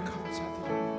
감사드립니다.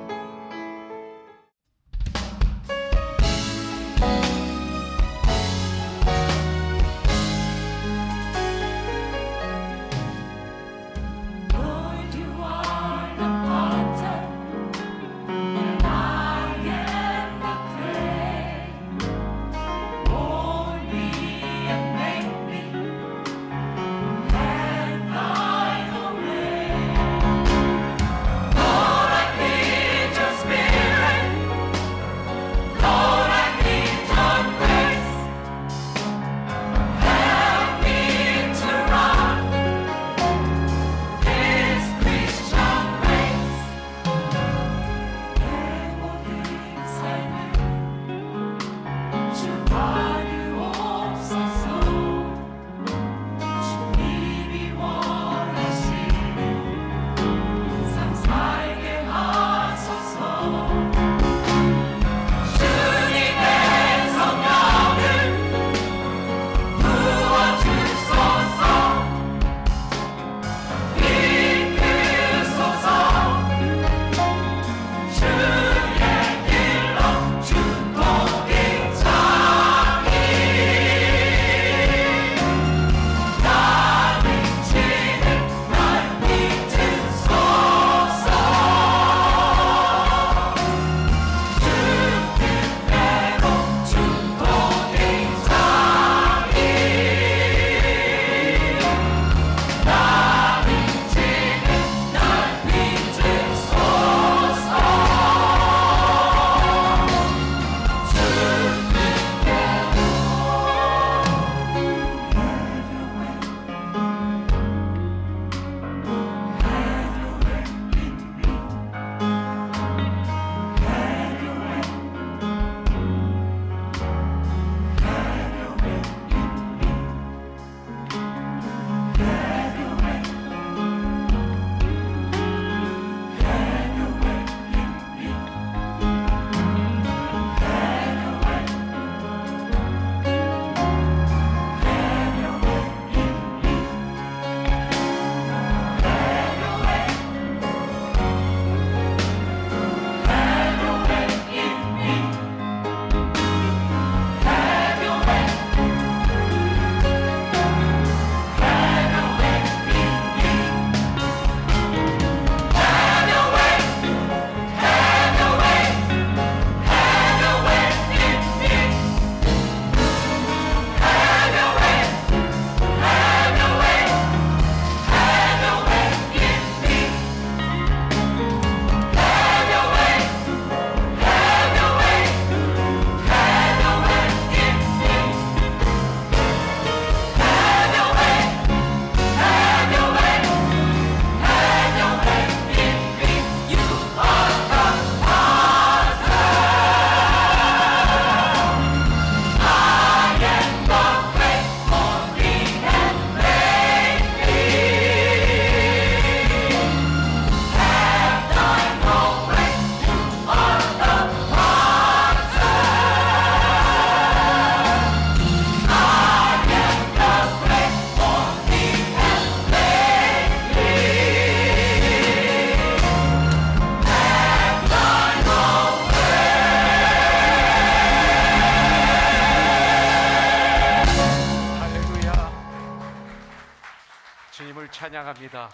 찬양합니다.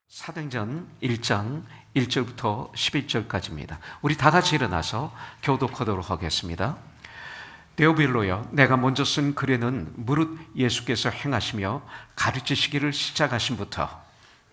사도행전 1장 1절부터 11절까지입니다. 우리 다 같이 일어나서 교독하도록 하겠습니다. 데오빌로여, 내가 먼저 쓴 글에는 무릇 예수께서 행하시며 가르치시기를 시작하신부터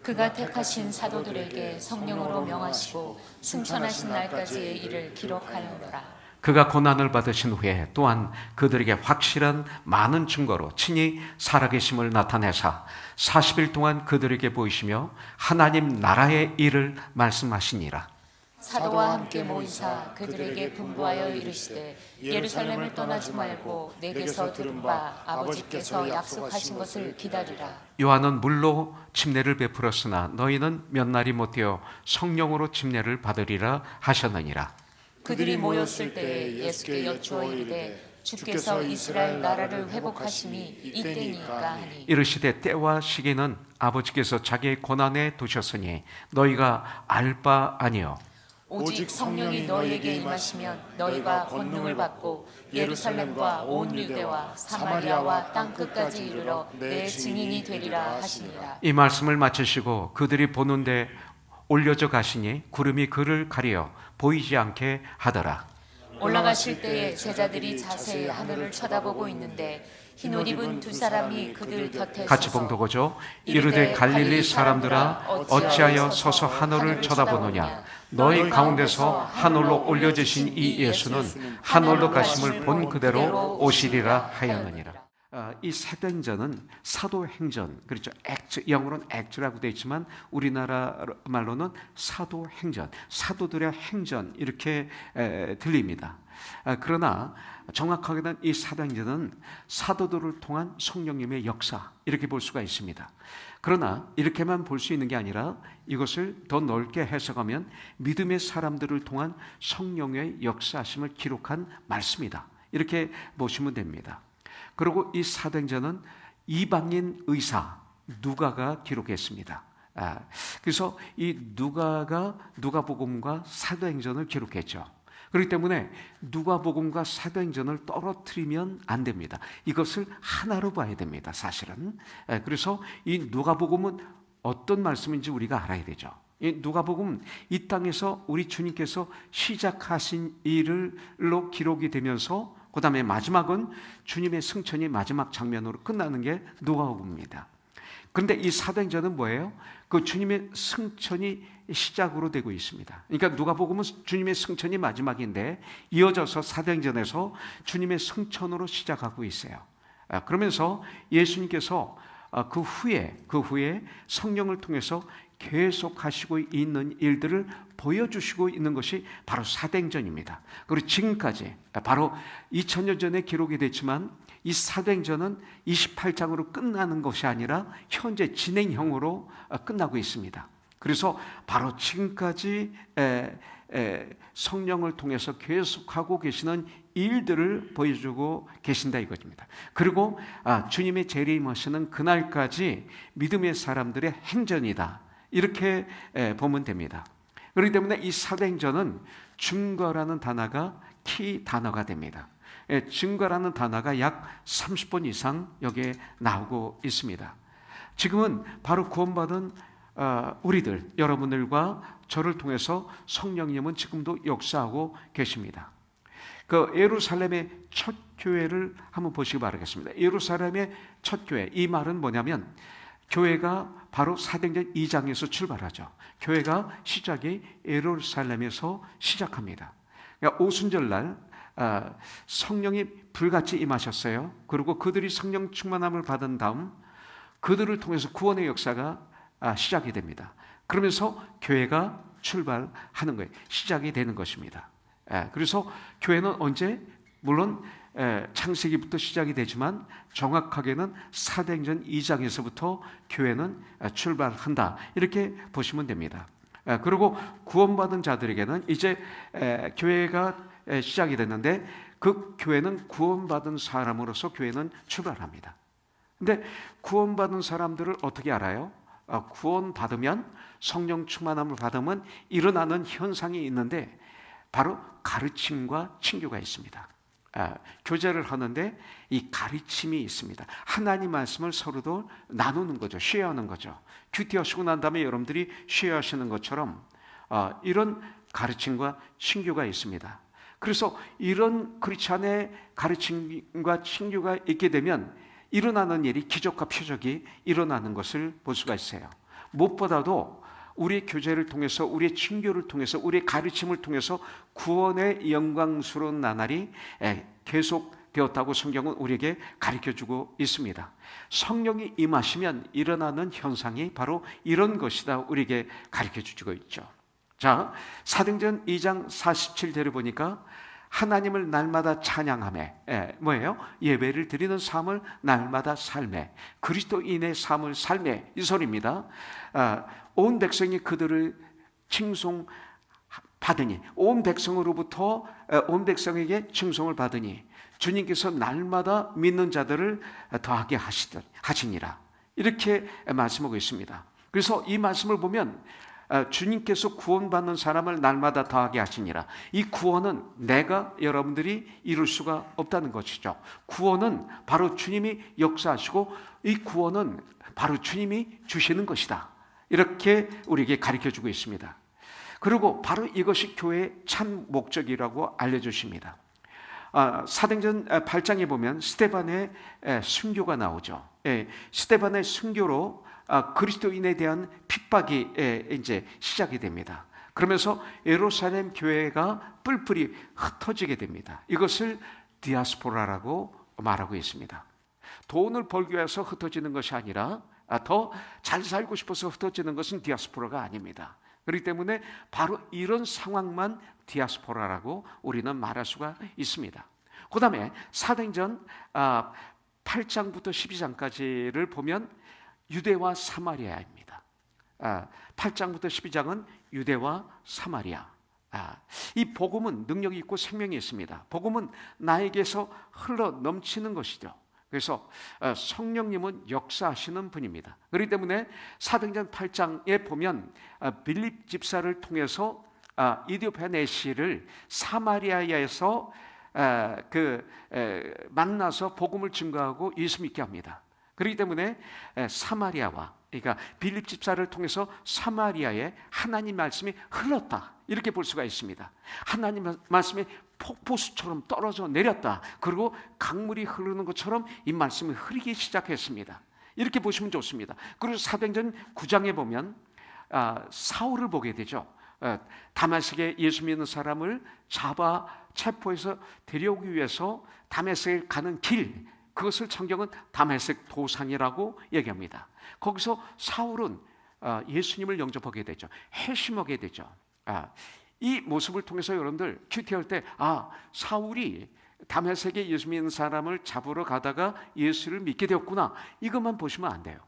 그가 택하신 사도들에게 성령으로 명하시고 승천하신 날까지의 일을 기록하였노라. 그가 고난을 받으신 후에 또한 그들에게 확실한 많은 증거로 친히 살아계심을 나타내사 40일 동안 그들에게 보이시며 하나님 나라의 일을 말씀하시니라. 사도와 함께 모이사 그들에게 분부하여 이르시되 예루살렘을 떠나지 말고 내게서 들은 바 아버지께서 약속하신 것을 기다리라. 요한은 물로 침례를 베풀었으나 너희는 몇 날이 못되어 성령으로 침례를 받으리라 하셨느니라. 그들이 모였을 때에 예수께 여쭈어 이르되 주께서 이스라엘 나라를 회복하심이 이때니까 하니 이르시되 때와 시기는 아버지께서 자기의 권한에 두셨으니 너희가 알 바 아니요 오직 성령이 너희에게 임하시면 너희가 권능을 받고 예루살렘과 온 유대와 사마리아와 땅 끝까지 이르러 내 증인이 되리라 하시니라. 이 말씀을 마치시고 그들이 보는데 올려져 가시니 구름이 그를 가리어 보이지 않게 하더라. 올라가실 때에 제자들이 자세히 하늘을 쳐다보고 있는데 흰옷 입은 두 사람이 그들 곁에 같이 서서 봉독하죠. 이르되 갈릴리 사람들아 어찌하여 서서 하늘을 쳐다보느냐. 너희 가운데서 하늘로 올려지신 이 예수는 하늘로 가심을 본 그대로 오시리라 하였느니라. 이 사도행전은 사도행전, 그렇죠. 액트, 영어로는 액트라고 되어 있지만 우리나라 말로는 사도행전, 사도들의 행전 이렇게 들립니다. 그러나 정확하게는 이 사도행전은 사도들을 통한 성령님의 역사 이렇게 볼 수가 있습니다. 그러나 이렇게만 볼 수 있는 게 아니라 이것을 더 넓게 해석하면 믿음의 사람들을 통한 성령의 역사하심을 기록한 말씀이다. 이렇게 보시면 됩니다. 그리고 이 사도행전은 이방인 의사 누가가 기록했습니다. 그래서 이 누가가 누가복음과 사도행전을 기록했죠. 그렇기 때문에 누가복음과 사도행전을 떨어뜨리면 안 됩니다. 이것을 하나로 봐야 됩니다. 사실은. 그래서 이 누가복음은 어떤 말씀인지 우리가 알아야 되죠. 이 누가복음은 이 땅에서 우리 주님께서 시작하신 일로 기록이 되면서 그 다음에 마지막은 주님의 승천이 마지막 장면으로 끝나는 게 누가복음입니다. 그런데 이 사도행전은 뭐예요? 그 주님의 승천이 시작으로 되고 있습니다. 그러니까 누가복음은 주님의 승천이 마지막인데 이어져서 사도행전에서 주님의 승천으로 시작하고 있어요. 그러면서 예수님께서 그 후에 성령을 통해서 계속하시고 있는 일들을 보여주시고 있는 것이 바로 사도행전입니다. 그리고 지금까지 바로 2000년 전에 기록이 됐지만 이 사도행전은 28장으로 끝나는 것이 아니라 현재 진행형으로 끝나고 있습니다. 그래서 바로 지금까지 성령을 통해서 계속하고 계시는 일들을 보여주고 계신다 이것입니다. 그리고 주님의 재림하시는 그날까지 믿음의 사람들의 행전이다. 이렇게 보면 됩니다. 그렇기 때문에 이 사도행전은 증거라는 단어가 키 단어가 됩니다. 증거라는 단어가 약 30번 이상 여기에 나오고 있습니다. 지금은 바로 구원받은 우리들, 여러분들과 저를 통해서 성령님은 지금도 역사하고 계십니다. 그 예루살렘의 첫 교회를 한번 보시기 바라겠습니다. 예루살렘의 첫 교회, 이 말은 뭐냐면 교회가 바로 사도행전 2장에서 출발하죠. 교회가 시작이 예루살렘에서 시작합니다. 그러니까 오순절날 성령이 불같이 임하셨어요. 그리고 그들이 성령 충만함을 받은 다음 그들을 통해서 구원의 역사가 시작이 됩니다. 그러면서 교회가 출발하는 거예요. 시작이 되는 것입니다. 그래서 교회는 언제? 물론 창세기부터 시작이 되지만 정확하게는 사도행전 2장에서부터 교회는 출발한다. 이렇게 보시면 됩니다. 그리고 구원받은 자들에게는 이제 교회가 시작이 됐는데 그 교회는 구원받은 사람으로서 교회는 출발합니다. 근데 구원받은 사람들을 어떻게 알아요? 구원받으면 성령 충만함을 받으면 일어나는 현상이 있는데 바로 가르침과 친교가 있습니다. 교제를 하는데 이 가르침이 있습니다. 하나님 말씀을 서로도 나누는 거죠. 쉐어하는 거죠. 큐티하시고 난 다음에 여러분들이 쉐어하시는 것처럼 이런 가르침과 친교가 있습니다. 그래서 이런 크리스찬의 가르침과 친교가 있게 되면 일어나는 일이 기적과 표적이 일어나는 것을 볼 수가 있어요. 무엇보다도 우리의 교제를 통해서 우리의 친교를 통해서 우리의 가르침을 통해서 구원의 영광스러운 나날이 계속되었다고 성경은 우리에게 가르쳐주고 있습니다. 성령이 임하시면 일어나는 현상이 바로 이런 것이다 우리에게 가르쳐주고 있죠. 자, 사도행전 2장 47절을 보니까 하나님을 날마다 찬양하매 뭐예요? 예배를 드리는 삶을 날마다 살매 그리스도인의 삶을 살매 이 소리입니다. 온 백성이 그들을 칭송받으니 온 백성으로부터 온 백성에게 칭송을 받으니 주님께서 날마다 믿는 자들을 더하게 하시니라. 이렇게 말씀하고 있습니다. 그래서 이 말씀을 보면 주님께서 구원받는 사람을 날마다 더하게 하시니라. 이 구원은 내가 여러분들이 이룰 수가 없다는 것이죠. 구원은 바로 주님이 역사하시고 이 구원은 바로 주님이 주시는 것이다. 이렇게 우리에게 가르쳐주고 있습니다. 그리고 바로 이것이 교회의 참 목적이라고 알려주십니다. 사도행전 8장에 보면 스데반의 순교가 나오죠. 스데반의 순교로 그리스도인에 대한 핍박이 이제 시작이 됩니다. 그러면서 예루살렘 교회가 뿔뿔이 흩어지게 됩니다. 이것을 디아스포라라고 말하고 있습니다. 돈을 벌기 위해서 흩어지는 것이 아니라 더 잘 살고 싶어서 흩어지는 것은 디아스포라가 아닙니다. 그렇기 때문에 바로 이런 상황만 디아스포라라고 우리는 말할 수가 있습니다. 그 다음에 사도행전 8장부터 12장까지를 보면 유대와 사마리아입니다. 8장부터 12장은 유대와 사마리아. 이 복음은 능력이 있고 생명이 있습니다. 복음은 나에게서 흘러 넘치는 것이죠. 그래서 성령님은 역사하시는 분입니다. 그렇기 때문에 사도행전 8장에 보면 빌립 집사를 통해서 이디오피아 내시를 사마리아에서 만나서 복음을 증거하고 예수 믿게 합니다. 그렇기 때문에 사마리아와, 그러니까 빌립 집사를 통해서 사마리아에 하나님 말씀이 흘렀다, 이렇게 볼 수가 있습니다. 하나님 말씀이 폭포수처럼 떨어져 내렸다. 그리고 강물이 흐르는 것처럼 이 말씀이 흐르기 시작했습니다. 이렇게 보시면 좋습니다. 그리고 사도행전 9장에 보면 사울을 보게 되죠. 다메섹에 예수 믿는 사람을 잡아 체포해서 데려오기 위해서 다메섹에 가는 길, 그것을 성경은 다메섹 도상이라고 얘기합니다. 거기서 사울은 예수님을 영접하게 되죠. 회심하게 되죠. 이 모습을 통해서 여러분들 큐티할 때 사울이 다메섹에 예수 믿는 사람을 잡으러 가다가 예수를 믿게 되었구나, 이것만 보시면 안 돼요.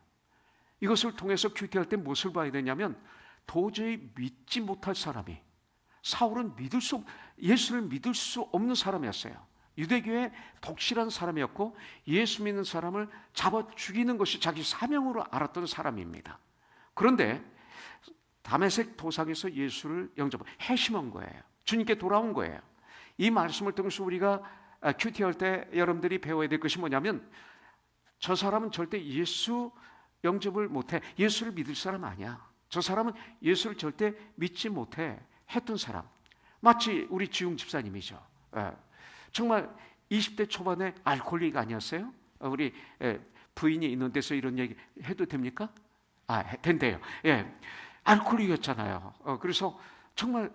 이것을 통해서 큐티할 때 무엇을 봐야 되냐면 도저히 믿지 못할 사람이, 사울은 예수를 믿을 수 없는 사람이었어요. 유대교의 독실한 사람이었고 예수 믿는 사람을 잡아 죽이는 것이 자기 사명으로 알았던 사람입니다. 그런데 다메섹 도상에서 예수를 회심한 거예요. 주님께 돌아온 거예요. 이 말씀을 통해서 우리가 큐티할 때 여러분들이 배워야 될 것이 뭐냐면, 저 사람은 절대 예수 영접을 못해, 예수를 믿을 사람 아니야. 저 사람은 예수를 절대 믿지 못해 했던 사람, 마치 우리 지웅 집사님이죠. 정말 20대 초반에 알코올릭 아니었어요? 우리 부인이 있는 데서 이런 얘기 해도 됩니까? 된대요. 알코올릭이었잖아요. 그래서 정말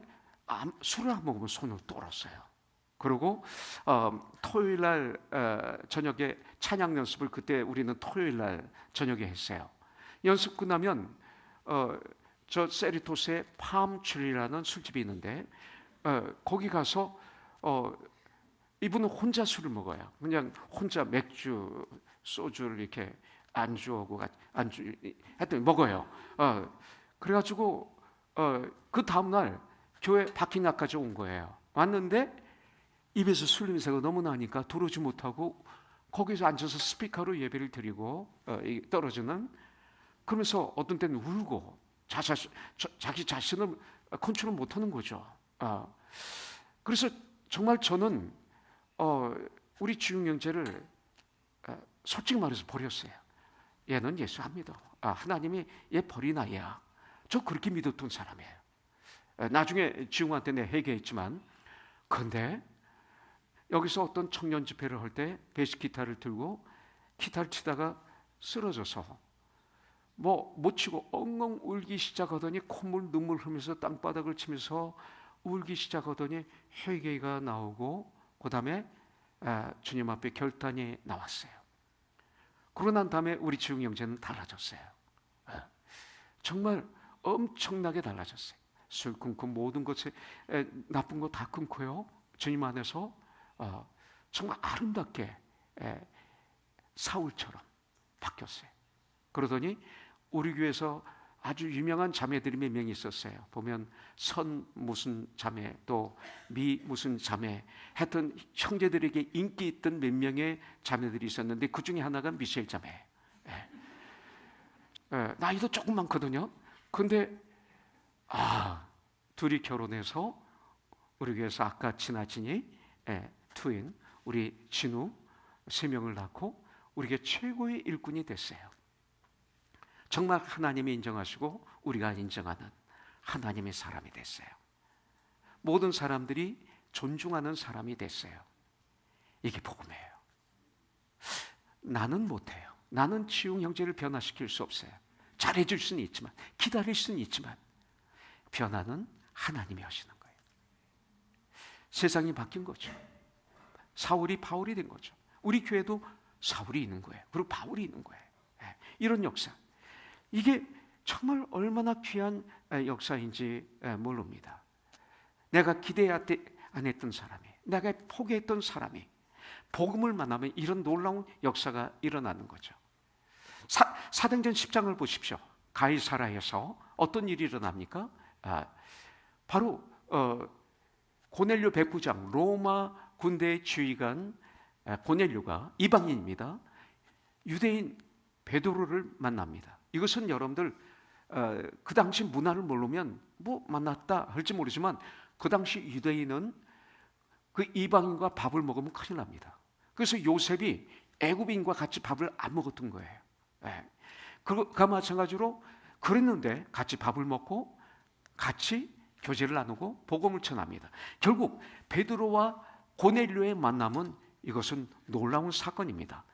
술을 안 먹으면 손을 떨었어요. 그리고 토요일 날 저녁에 찬양 연습을, 그때 우리는 토요일 날 저녁에 했어요. 연습 끝나면 저 세리토스의 팜트리라는 술집이 있는데 거기 가서 이분은 혼자 술을 먹어요. 그냥 혼자 맥주, 소주를 이렇게 안주하고 했더니 먹어요. 그래가지고 그 다음날 교회 바퀴나까지 온 거예요. 왔는데 입에서 술 냄새가 너무 나니까 들어오지 못하고 거기서 앉아서 스피커로 예배를 드리고 떨어지는, 그러면서 어떤 때는 울고 자기 자신을 컨트롤 못하는 거죠. 그래서 정말 저는 우리 지웅 형제를 솔직히 말해서 버렸어요. 얘는 예수 안 믿어. 하나님이 얘 버리나 얘야. 저 그렇게 믿었던 사람이에요. 나중에 지웅한테 내가 회개했지만, 그런데 여기서 어떤 청년 집회를 할 때 베이스 기타를 들고 기타를 치다가 쓰러져서 못 치고 엉엉 울기 시작하더니 콧물 눈물 흘리면서 땅바닥을 치면서 울기 시작하더니 회개가 나오고 그 다음에 주님 앞에 결단이 나왔어요. 그러고 난 다음에 우리 지웅 형제는 달라졌어요. 정말 엄청나게 달라졌어요. 술 끊고 모든 것에 나쁜 거 다 끊고요, 주님 안에서 정말 아름답게 사울처럼 바뀌었어요. 그러더니 우리 교회에서 아주 유명한 자매들이 몇 명 있었어요. 보면 선 무슨 자매, 또 미 무슨 자매, 하여튼 형제들에게 인기 있던 몇 명의 자매들이 있었는데 그 중에 하나가 미셸 자매. 나이도 조금 많거든요. 근데 둘이 결혼해서 우리 교회에서 아까 지나치니 투인 우리 진우 3명을 낳고 우리 교회 최고의 일꾼이 됐어요. 정말 하나님이 인정하시고 우리가 인정하는 하나님의 사람이 됐어요. 모든 사람들이 존중하는 사람이 됐어요. 이게 복음이에요. 나는 못해요. 나는 지웅 형제를 변화시킬 수 없어요. 잘해줄 수는 있지만, 기다릴 수는 있지만 변화는 하나님이 하시는 거예요. 세상이 바뀐 거죠. 사울이 바울이 된 거죠. 우리 교회도 사울이 있는 거예요. 그리고 바울이 있는 거예요. 이런 역사, 이게 정말 얼마나 귀한 역사인지 모릅니다. 내가 기대 안 했던 사람이, 내가 포기했던 사람이 복음을 만나면 이런 놀라운 역사가 일어나는 거죠. 사도행전 10장을 보십시오. 가이사라에서 어떤 일이 일어납니까? 바로 고넬료 백부장, 로마 군대의 지휘관 고넬료가 이방인입니다. 유대인 베드로를 만납니다. 이것은 여러분들 그 당시 문화를 모르면 뭐 만났다 할지 모르지만 그 당시 유대인은 그 이방인과 밥을 먹으면 큰일 납니다. 그래서 요셉이 애굽인과 같이 밥을 안 먹었던 거예요. 그가 마찬가지로 그랬는데 같이 밥을 먹고 같이 교제를 나누고 복음을 전합니다. 결국 베드로와 고넬료의 만남은 이것은 놀라운 사건입니다.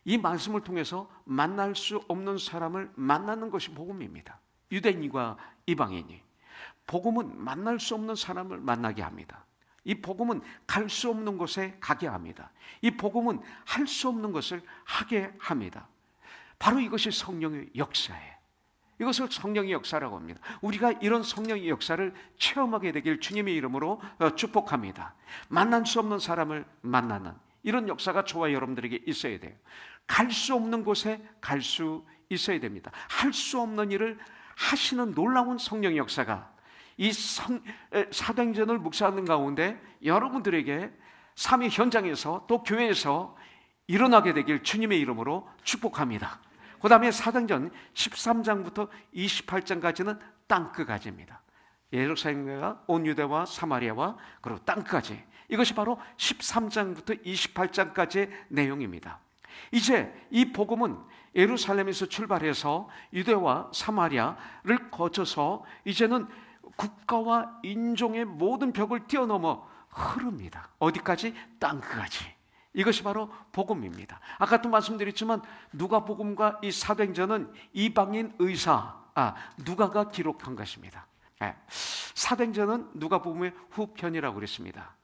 이 말씀을 통해서 만날 수 없는 사람을 만나는 것이 복음입니다. 유대인과 이방인이. 복음은 만날 수 없는 사람을 만나게 합니다. 이 복음은 갈 수 없는 곳에 가게 합니다. 이 복음은 할 수 없는 것을 하게 합니다. 바로 이것이 성령의 역사예요. 이것을 성령의 역사라고 합니다. 우리가 이런 성령의 역사를 체험하게 되길 주님의 이름으로 축복합니다. 만날 수 없는 사람을 만나는 이런 역사가 저와 여러분들에게 있어야 돼요. 갈 수 없는 곳에 갈 수 있어야 됩니다. 할 수 없는 일을 하시는 놀라운 성령의 역사가 이 사도행전을 묵상하는 가운데 여러분들에게 삶의 현장에서 또 교회에서 일어나게 되길 주님의 이름으로 축복합니다. 그 다음에 사도행전 13장부터 28장까지는 땅끝까지입니다. 예루살렘과 온 유대와 사마리아와 그리고 땅끝까지, 이것이 바로 13장부터 28장까지의 내용입니다. 이제 이 복음은 예루살렘에서 출발해서 유대와 사마리아를 거쳐서 이제는 국가와 인종의 모든 벽을 뛰어넘어 흐릅니다. 어디까지? 땅끝까지. 이것이 바로 복음입니다. 아까도 말씀드렸지만 누가복음과 이 사도행전은 이방인 의사 누가가 기록한 것입니다. 사도행전은 누가복음의 후편이라고 그랬습니다.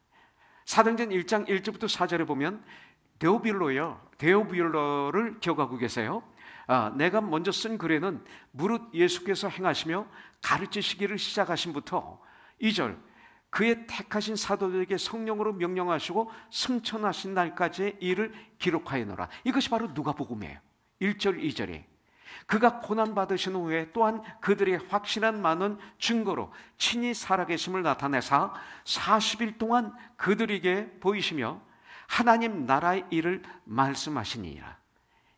사도행전 1장 1절부터 4절에 보면 데오빌로를 기억하고 계세요? 내가 먼저 쓴 글에는 무릇 예수께서 행하시며 가르치시기를 시작하신부터 2절 그의 택하신 사도들에게 성령으로 명령하시고 승천하신 날까지의 일을 기록하여노라. 이것이 바로 누가복음이에요. 1절 2절에 그가 고난받으신 후에 또한 그들의 확실한 많은 증거로 친히 살아계심을 나타내사 40일 동안 그들에게 보이시며 하나님 나라의 일을 말씀하시니라.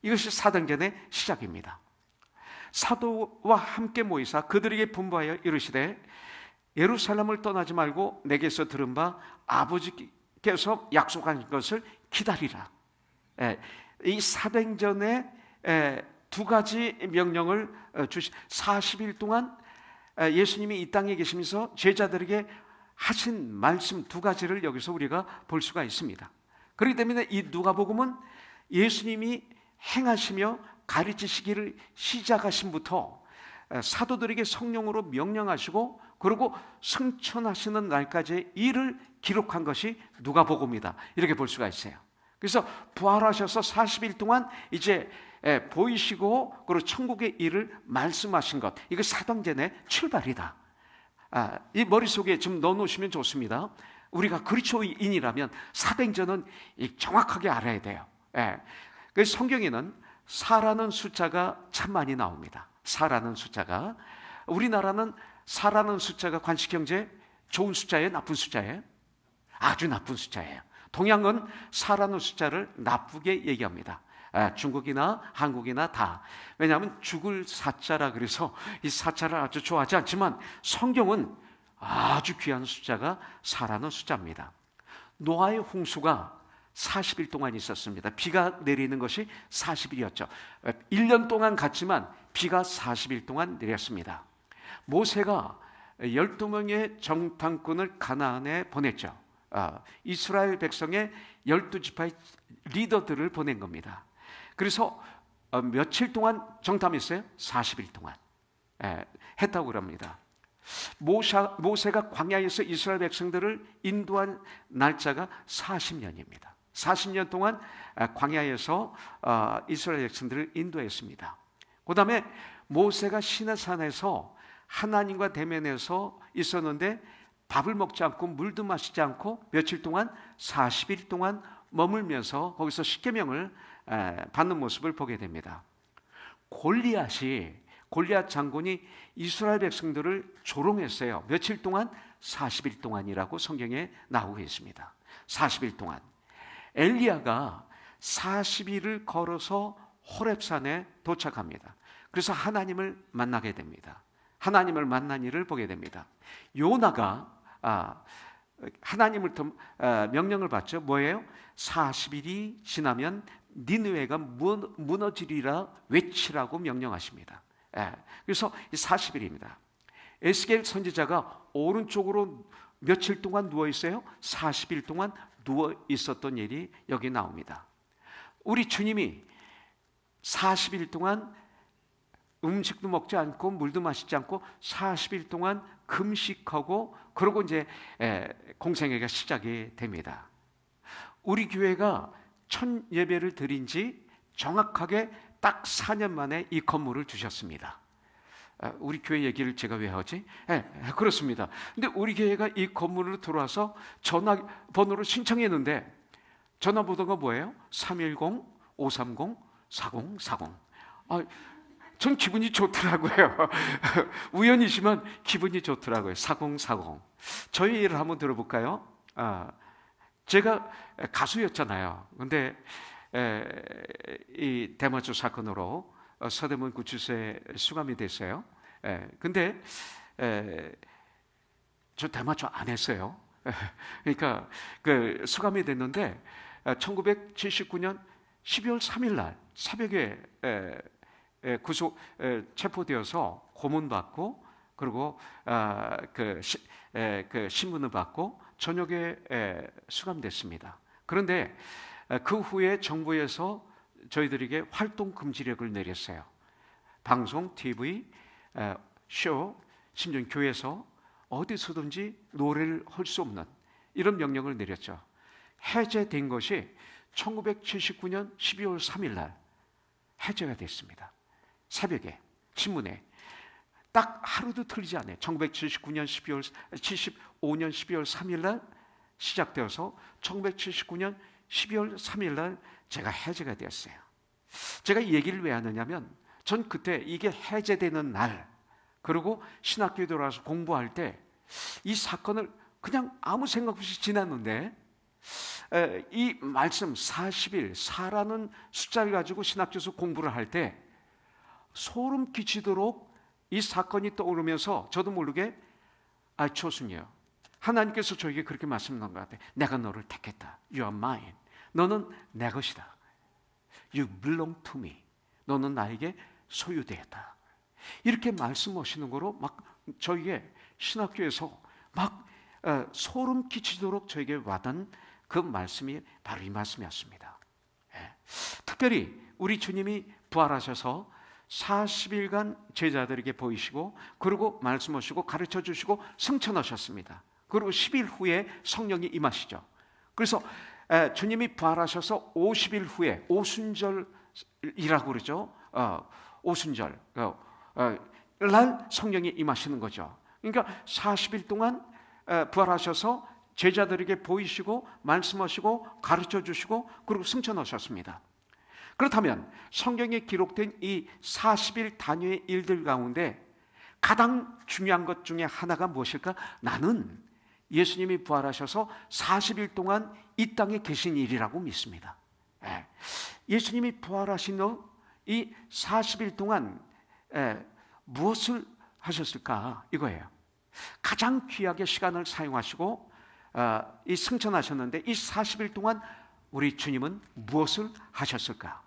이것이 사도행전의 시작입니다. 사도와 함께 모이사 그들에게 분부하여 이르시되 예루살렘을 떠나지 말고 내게서 들은 바 아버지께서 약속하신 것을 기다리라. 이 사도행전에 두 가지 명령을 40일 동안 예수님이 이 땅에 계시면서 제자들에게 하신 말씀 두 가지를 여기서 우리가 볼 수가 있습니다. 그렇기 때문에 이 누가복음은 예수님이 행하시며 가르치시기를 시작하신부터 사도들에게 성령으로 명령하시고 그리고 승천하시는 날까지의 일을 기록한 것이 누가복음이다, 이렇게 볼 수가 있어요. 그래서 부활하셔서 40일 동안 이제 보이시고 그리고 천국의 일을 말씀하신 것, 이거 사도행전의 출발이다. 이 머릿속에 좀 넣어놓으시면 좋습니다. 우리가 그리스도인이라면 사도행전은 정확하게 알아야 돼요. 그래서 성경에는 4라는 숫자가 참 많이 나옵니다. 4라는 숫자가 우리나라는 4라는 숫자가 관식형제 좋은 숫자예요? 나쁜 숫자예요? 아주 나쁜 숫자예요. 동양은 4라는 숫자를 나쁘게 얘기합니다. 중국이나 한국이나 다. 왜냐하면 죽을 사자라 그래서 이 사자를 아주 좋아하지 않지만 성경은 아주 귀한 숫자가 4라는 숫자입니다. 노아의 홍수가 40일 동안 있었습니다. 비가 내리는 것이 40일이었죠. 1년 동안 갔지만 비가 40일 동안 내렸습니다. 모세가 12명의 정탐꾼을 가나안에 보냈죠. 이스라엘 백성의 12지파의 리더들을 보낸 겁니다. 그래서 며칠 동안 정탐했어요? 40일 동안 했다고 그럽니다. 모세가 광야에서 이스라엘 백성들을 인도한 날짜가 40년입니다. 40년 동안 광야에서 이스라엘 백성들을 인도했습니다. 그 다음에 모세가 시내산에서 하나님과 대면해서 있었는데 밥을 먹지 않고 물도 마시지 않고 며칠 동안 40일 동안 머물면서 거기서 십계명을 받는 모습을 보게 됩니다. 골리앗 장군이 이스라엘 백성들을 조롱했어요. 며칠 동안? 40일 동안이라고 성경에 나오고 있습니다. 40일 동안. 엘리야가 40일을 걸어서 호렙산에 도착합니다. 그래서 하나님을 만나게 됩니다. 하나님을 만난 일을 보게 됩니다. 요나가 하나님을 명령을 받죠. 뭐예요? 40일이 지나면 니느웨가 무너지리라 외치라고 명령하십니다. 그래서 40일입니다. 에스겔 선지자가 오른쪽으로 며칠 동안 누워 있어요? 40일 동안 누워 있었던 일이 여기 나옵니다. 우리 주님이 40일 동안 음식도 먹지 않고 물도 마시지 않고 40일 동안 금식하고 그러고 이제 공생애가 시작이 됩니다. 우리 교회가 첫 예배를 드린 지 정확하게 딱 4년 만에 이 건물을 주셨습니다. 우리 교회 얘기를 제가 왜 하지? 그렇습니다. 근데 우리 교회가 이 건물로 들어와서 전화번호를 신청했는데 전화번호가 뭐예요? 310-530-4040. 전 기분이 좋더라고요. 우연이지만 기분이 좋더라고요. 4040. 저희 일을 한번 들어볼까요? 제가 가수였잖아요. 근데 이 대마초 사건으로 서대문 구치소에 수감이 됐어요. 근데 저 대마초 안 했어요. 그러니까 그 수감이 됐는데 1979년 12월 3일 날 새벽에 체포되어서 고문받고 그리고 그 신문을 받고 저녁에 수감됐습니다. 그런데 그 후에 정부에서 저희들에게 활동 금지령을 내렸어요. 방송, TV, 쇼, 심지어 교회에서 어디서든지 노래를 할 수 없는 이런 명령을 내렸죠. 해제된 것이 1979년 12월 3일 날 해제가 됐습니다. 새벽에 신문에 딱 하루도 틀리지 않아요. 1975년 12월 3일 날 시작되어서 1979년 12월 3일 날 제가 해제가 되었어요. 제가 이 얘기를 왜 하느냐면 전 그때 이게 해제되는 날 그리고 신학교에 들어와서 공부할 때 이 사건을 그냥 아무 생각 없이 지났는데 이 말씀 40일 4라는 숫자를 가지고 신학교에서 공부를 할 때 소름 끼치도록 이 사건이 떠오르면서 저도 모르게 초순이요. 하나님께서 저에게 그렇게 말씀한 것 같아요. 내가 너를 택했다. You are mine. 너는 내 것이다. You belong to me. 너는 나에게 소유되었다. 이렇게 말씀하시는 거로 막 저에게 신학교에서 막 소름 끼치도록 저에게 와닿은 그 말씀이 바로 이 말씀이었습니다. 특별히 우리 주님이 부활하셔서 40일간 제자들에게 보이시고 그리고 말씀하시고 가르쳐 주시고 승천하셨습니다. 그리고 10일 후에 성령이 임하시죠. 그래서 주님이 부활하셔서 50일 후에 오순절이라고 그러죠. 오순절 날 성령이 임하시는 거죠. 그러니까 40일 동안 부활하셔서 제자들에게 보이시고 말씀하시고 가르쳐 주시고 그리고 승천하셨습니다. 그렇다면 성경에 기록된 이 40일 단위의 일들 가운데 가장 중요한 것 중에 하나가 무엇일까? 나는 예수님이 부활하셔서 40일 동안 이 땅에 계신 일이라고 믿습니다. 예수님이 부활하신 후 이 40일 동안 무엇을 하셨을까? 이거예요. 가장 귀하게 시간을 사용하시고 이 승천하셨는데 이 40일 동안 우리 주님은 무엇을 하셨을까?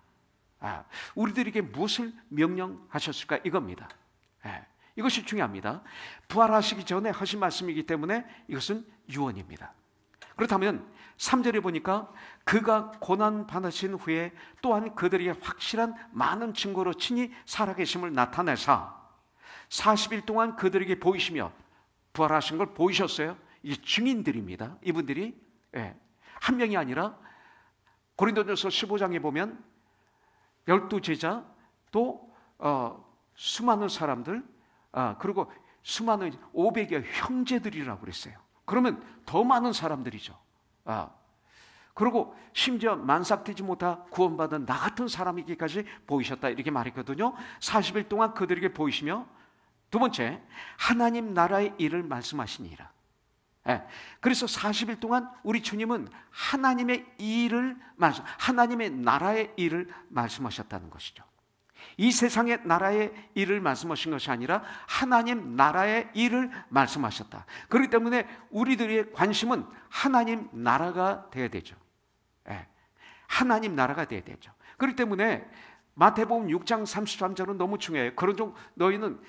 우리들에게 무엇을 명령하셨을까? 이겁니다. 이것이 중요합니다. 부활하시기 전에 하신 말씀이기 때문에 이것은 유언입니다. 그렇다면 3절에 보니까 그가 고난 받으신 후에 또한 그들에게 확실한 많은 증거로 친히 살아계심을 나타내사 40일 동안 그들에게 보이시며 부활하신 걸 보이셨어요. 이게 증인들입니다. 이분들이 한 명이 아니라 고린도전서 15장에 보면 12제자 또 수많은 사람들 그리고 수많은 500여 형제들이라고 그랬어요. 그러면 더 많은 사람들이죠. 그리고 심지어 만삭되지 못하 구원받은 나 같은 사람에게까지 보이셨다 이렇게 말했거든요. 40일 동안 그들에게 보이시며 두 번째 하나님 나라의 일을 말씀하시니라. 그래서 40일 동안 우리 주님은 하나님의 일을 하나님의 나라의 일을 말씀하셨다는 것이죠. 이 세상의 나라의 일을 말씀하신 것이 아니라 하나님 나라의 일을 말씀하셨다. 그렇기 때문에 우리들의 관심은 하나님 나라가 되어야 되죠. 하나님 나라가 되어야 되죠. 그렇기 때문에 마태복음 6장 33절은 너무 중요해요. 그런 너희는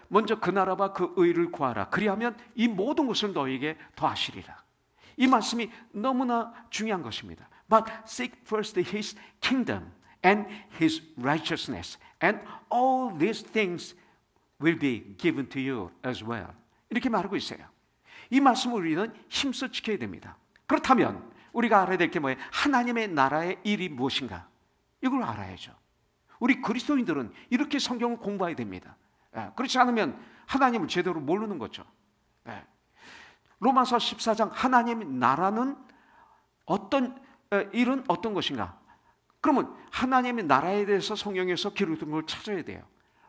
먼저 그 나라와 그 의를 구하라. 그리하면 이 모든 것을 너희에게 더하시리라. 이 말씀이 너무나 중요한 것입니다. But seek first His kingdom and His righteousness, and all these things will be given to you as well. 이렇게 말하고 있어요. 이 말씀을 우리는 힘써 지켜야 됩니다. 그렇다면 우리가 알아야 될 게 뭐예요? 하나님의 나라의 일이 무엇인가? 이걸 알아야죠. 우리 그리스도인들은 이렇게 성경을 공부해야 됩니다. 그렇지 않으면 하나님을 제대로 모르는 거죠. 로마서 14장 하나님의 나라는 어떤 일은 어떤 것인가? 그러면 하나님의 나라에 대해서 성경에서 기록된 걸 찾아야 돼요.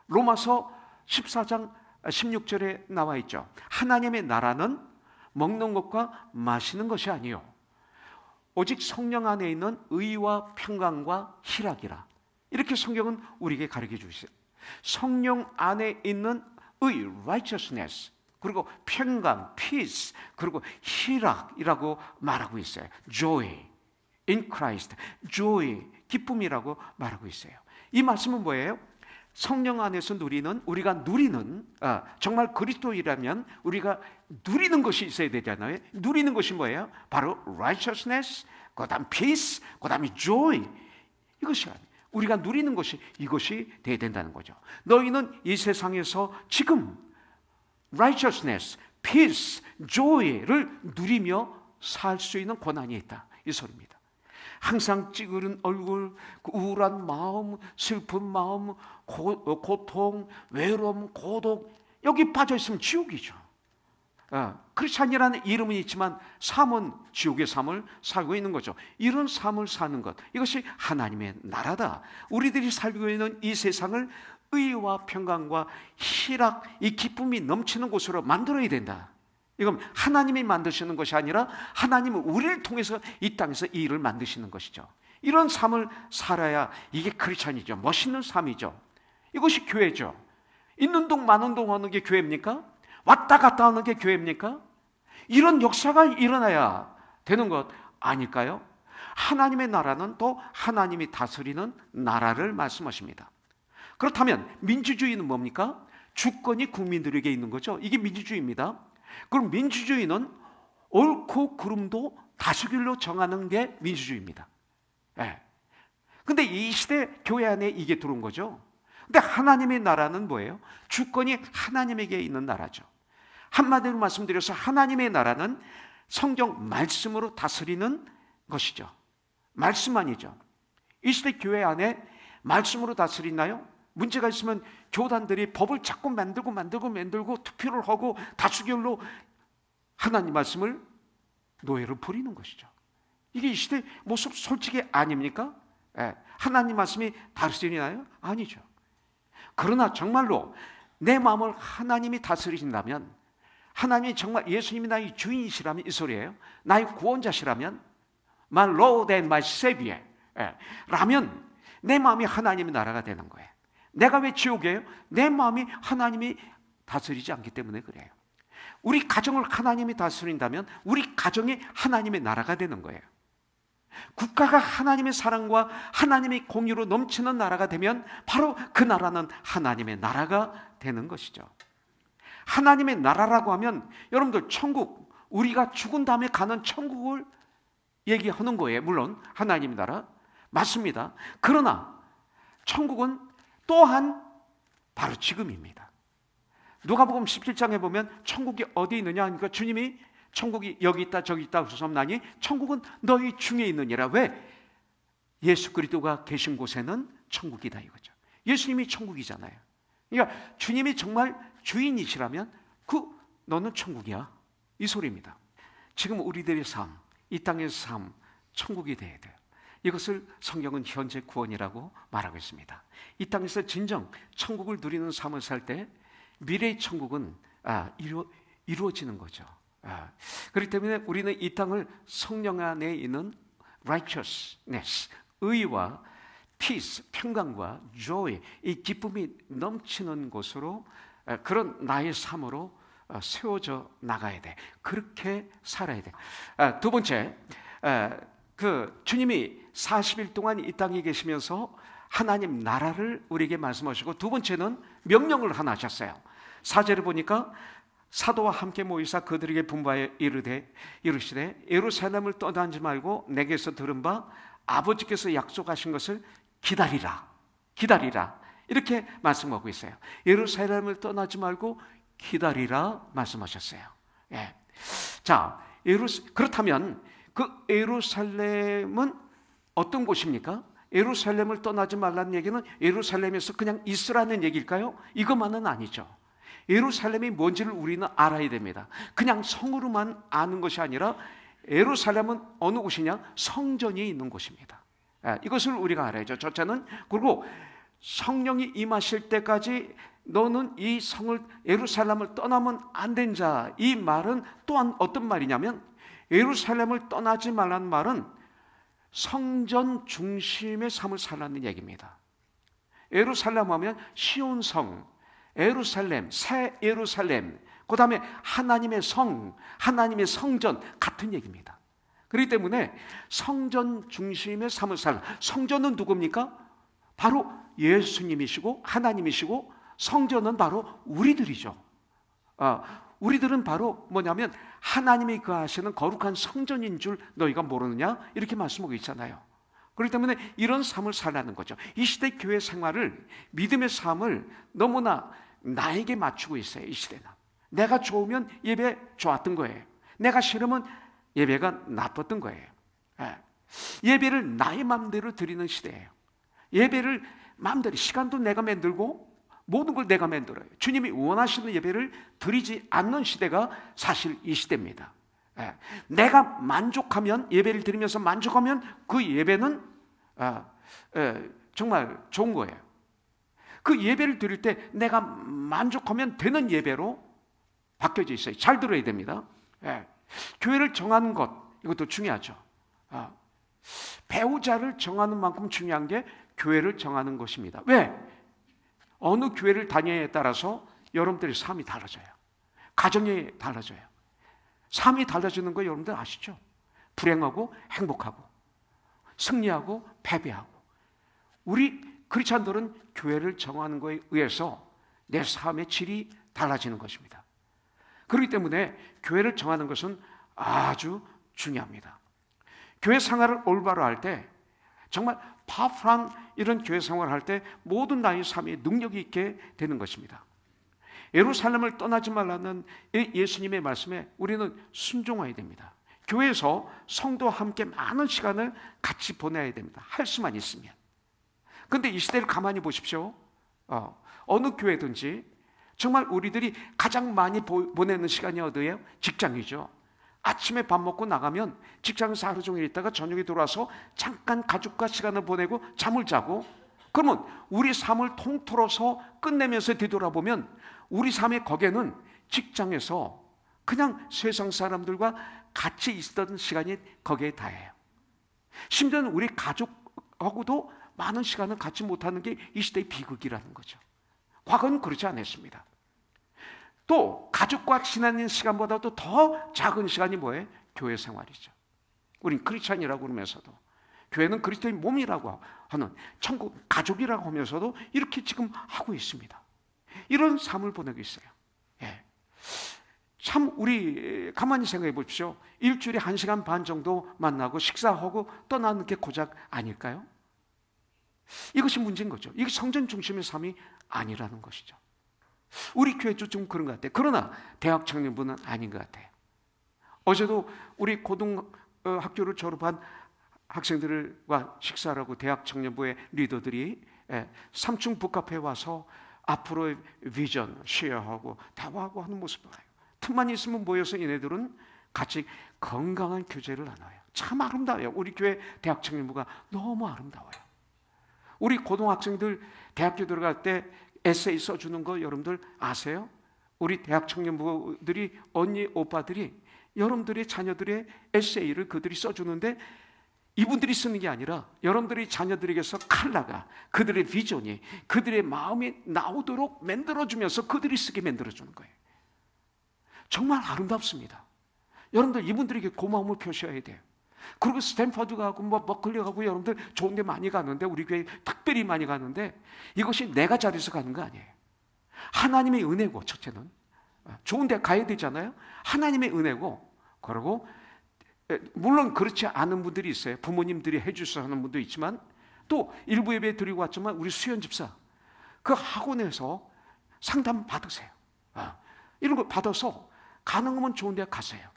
로마서 14장 16절에 나와 있죠. 하나님의 나라는 먹는 것과 마시는 것이 아니요 오직 성령 안에 있는 의와 평강과 희락이라. 이렇게 성경은 우리에게 가르쳐 주세요. 성령 안에 있는 의, righteousness, 그리고 평강, peace, 그리고 희락이라고 말하고 있어요. joy in Christ, joy, 기쁨이라고 말하고 있어요. 이 말씀은 뭐예요? 성령 안에서 우리가 누리는 정말 그리스도이라면 우리가 누리는 것이 있어야 되잖아요. 누리는 것이 뭐예요? 바로 righteousness, 그 다음 peace, 그 다음에 joy. 이것이 우리가 누리는 것이 이것이 돼야 된다는 거죠. 너희는 이 세상에서 지금 righteousness, peace, joy를 누리며 살 수 있는 권한이 있다. 이 소리입니다. 항상 찌그른 얼굴, 우울한 마음, 슬픈 마음, 고통, 외로움, 고독 여기 빠져 있으면 지옥이죠. 크리스찬이라는 이름은 있지만 삶은 지옥의 삶을 살고 있는 거죠. 이런 삶을 사는 것, 이것이 하나님의 나라다. 우리들이 살고 있는 이 세상을 의와 평강과 희락, 이 기쁨이 넘치는 곳으로 만들어야 된다. 이건 하나님이 만드시는 것이 아니라 하나님은 우리를 통해서 이 땅에서 이 일을 만드시는 것이죠. 이런 삶을 살아야 이게 크리스찬이죠. 멋있는 삶이죠. 이것이 교회죠. 있는 동 마는 동 하는 게 교회입니까? 왔다 갔다 하는 게 교회입니까? 이런 역사가 일어나야 되는 것 아닐까요? 하나님의 나라는 또 하나님이 다스리는 나라를 말씀하십니다. 그렇다면 민주주의는 뭡니까? 주권이 국민들에게 있는 거죠. 이게 민주주의입니다. 그럼 민주주의는 옳고 그름도 다수결로 정하는 게 민주주의입니다. 근데 이 시대 교회 안에 이게 들어온 거죠. 근데 하나님의 나라는 뭐예요? 주권이 하나님에게 있는 나라죠. 한마디로 말씀드려서 하나님의 나라는 성경 말씀으로 다스리는 것이죠. 말씀만이죠. 이 시대 교회 안에 말씀으로 다스리나요? 문제가 있으면 교단들이 법을 자꾸 만들고 투표를 하고 다수결로 하나님 말씀을 노예로 부리는 것이죠. 이게 이 시대 모습 솔직히 아닙니까? 하나님 말씀이 다스리나요? 아니죠. 그러나 정말로 내 마음을 하나님이 다스리신다면, 하나님이 정말 예수님이 나의 주인이시라면, 이 소리예요. 나의 구원자시라면, my Lord and my Savior 라면 내 마음이 하나님의 나라가 되는 거예요. 내가 왜 지옥이에요? 내 마음이 하나님이 다스리지 않기 때문에 그래요. 우리 가정을 하나님이 다스린다면 우리 가정이 하나님의 나라가 되는 거예요. 국가가 하나님의 사랑과 하나님의 공유로 넘치는 나라가 되면 바로 그 나라는 하나님의 나라가 되는 것이죠. 하나님의 나라라고 하면 여러분들 천국, 우리가 죽은 다음에 가는 천국을 얘기하는 거예요. 물론 하나님의 나라 맞습니다. 그러나 천국은 또한 바로 지금입니다. 누가복음 17장에 보면 천국이 어디 있느냐 하니까 주님이 천국이 여기 있다 저기 있다 그러셨나니 천국은 너희 중에 있느니라. 왜? 예수 그리스도가 계신 곳에는 천국이다 이거죠. 예수님이 천국이잖아요. 그러니까 주님이 정말 주인이시라면 너는 천국이야 이 소리입니다. 지금 우리들의 삶, 이 땅의 삶, 천국이 돼야 돼요. 이것을 성경은 현재 구원이라고 말하고 있습니다. 이 땅에서 진정 천국을 누리는 삶을 살 때 미래의 천국은 이루어지는 거죠. 그렇기 때문에 우리는 이 땅을 성령 안에 있는 righteousness, 의와 peace, 평강과 joy, 이 기쁨이 넘치는 곳으로 그런 나의 삶으로 세워져 나가야 돼. 그렇게 살아야 돼. 두 번째, 주님이 40일 동안 이 땅에 계시면서 하나님 나라를 우리에게 말씀하시고, 두 번째는 명령을 하나 하셨어요. 4절을 보니까 사도와 함께 모이사 그들에게 분부하여 이르시되 예루살렘을 떠나지 말고 내게서 들은 바 아버지께서 약속하신 것을 기다리라 이렇게 말씀하고 있어요. 예루살렘을 떠나지 말고 기다리라 말씀하셨어요. 예. 자, 그렇다면 그 예루살렘은 어떤 곳입니까? 예루살렘을 떠나지 말라는 얘기는 예루살렘에서 그냥 있으라는 얘기일까요? 이것만은 아니죠. 예루살렘이 뭔지를 우리는 알아야 됩니다. 그냥 성으로만 아는 것이 아니라 예루살렘은 어느 곳이냐? 성전이 있는 곳입니다. 이것을 우리가 알아야죠. 첫째는, 그리고 성령이 임하실 때까지 너는 이 성을, 예루살렘을 떠나면 안 된 자, 이 말은 또한 어떤 말이냐면, 예루살렘을 떠나지 말라는 말은 성전 중심의 삶을 살라는 얘기입니다. 예루살렘 하면 시온성, 예루살렘, 새 예루살렘, 그 다음에 하나님의 성, 하나님의 성전 같은 얘기입니다. 그렇기 때문에 성전 중심의 삶을 살라. 성전은 누굽니까? 바로 예수님이시고 하나님이시고, 성전은 바로 우리들이죠. 우리들은 바로 뭐냐면 하나님이 거하시는 거룩한 성전인 줄 너희가 모르느냐 이렇게 말씀하고 있잖아요. 그렇기 때문에 이런 삶을 살라는 거죠. 이 시대 교회 생활을, 믿음의 삶을 너무나 나에게 맞추고 있어요. 이 시대는 내가 좋으면 예배 좋았던 거예요. 내가 싫으면 예배가 나빴던 거예요. 예배를 나의 마음대로 드리는 시대예요. 예배를 마음대로, 시간도 내가 만들고 모든 걸 내가 만들어요. 주님이 원하시는 예배를 드리지 않는 시대가 사실 이 시대입니다. 내가 만족하면, 예배를 드리면서 만족하면 그 예배는 정말 좋은 거예요. 그 예배를 드릴 때 내가 만족하면 되는 예배로 바뀌어져 있어요. 잘 들어야 됩니다. 교회를 정하는 것, 이것도 중요하죠. 배우자를 정하는 만큼 중요한 게 교회를 정하는 것입니다. 왜? 어느 교회를 다녀에 따라서 여러분들의 삶이 달라져요. 가정이 달라져요. 삶이 달라지는 거 여러분들 아시죠? 불행하고 행복하고, 승리하고 패배하고. 우리 크리스찬들은 교회를 정하는 것에 의해서 내 삶의 질이 달라지는 것입니다. 그렇기 때문에 교회를 정하는 것은 아주 중요합니다. 교회 생활을 올바로 할 때, 정말 파워풀한 이런 교회 생활을 할 때 모든 나의 삶이 능력이 있게 되는 것입니다. 예루살렘을 떠나지 말라는 예수님의 말씀에 우리는 순종해야 됩니다. 교회에서 성도와 함께 많은 시간을 같이 보내야 됩니다. 할 수만 있으면. 그런데 이 시대를 가만히 보십시오. 어느 교회든지 정말 우리들이 가장 많이 보내는 시간이 어디예요? 직장이죠. 아침에 밥 먹고 나가면 직장에서 하루 종일 있다가 저녁에 돌아와서 잠깐 가족과 시간을 보내고 잠을 자고, 그러면 우리 삶을 통틀어서 끝내면서 뒤돌아보면 우리 삶의 거기에는 직장에서 그냥 세상 사람들과 같이 있었던 시간이 거기에 다예요. 심지어는 우리 가족하고도 많은 시간을 같이 못하는 게 이 시대의 비극이라는 거죠. 과거는 그렇지 않았습니다. 또 가족과 지나는 시간보다도 더 작은 시간이 뭐예요? 교회 생활이죠. 우린 크리스찬이라고 그러면서도, 교회는 그리스도의 몸이라고 하는 천국 가족이라고 하면서도 이렇게 지금 하고 있습니다. 이런 삶을 보내고 있어요. 예. 참 우리 가만히 생각해 보십시오. 일주일에 1시간 반 정도 만나고 식사하고 떠나는 게 고작 아닐까요? 이것이 문제인 거죠. 이게 성전 중심의 삶이 아니라는 것이죠. 우리 교회도 좀 그런 것 같아요. 그러나 대학 청년부는 아닌 것 같아요. 어제도 우리 고등학교를 졸업한 학생들과 식사를 하고 대학 청년부의 리더들이 3층 북카페에 와서 앞으로의 비전 쉐어하고 대화하고 하는 모습을 봐요. 틈만 있으면 모여서 얘네들은 같이 건강한 교제를 나눠요. 참 아름다워요. 우리 교회 대학 청년부가 너무 아름다워요. 우리 고등학생들 대학교 들어갈 때 에세이 써주는 거 여러분들 아세요? 우리 대학 청년부들이, 언니 오빠들이 여러분들의 자녀들의 에세이를 그들이 써주는데, 이분들이 쓰는 게 아니라 여러분들이 자녀들에게서 칼라가, 그들의 비전이, 그들의 마음이 나오도록 만들어주면서 그들이 쓰게 만들어주는 거예요. 정말 아름답습니다. 여러분들 이분들에게 고마움을 표시해야 돼요. 그리고 스탠퍼드 가고 버클리 가고 여러분들 좋은 데 많이 가는데, 우리 교회 특별히 많이 가는데, 이것이 내가 잘해서 가는 거 아니에요. 하나님의 은혜고, 첫째는 좋은 데 가야 되잖아요. 하나님의 은혜고, 그리고 물론 그렇지 않은 분들이 있어요. 부모님들이 해주셔서 하는 분도 있지만, 또 일부 예배 드리고 왔지만 우리 수연 집사 그 학원에서 상담 받으세요. 이런 거 받아서 가능하면 좋은 데 가세요.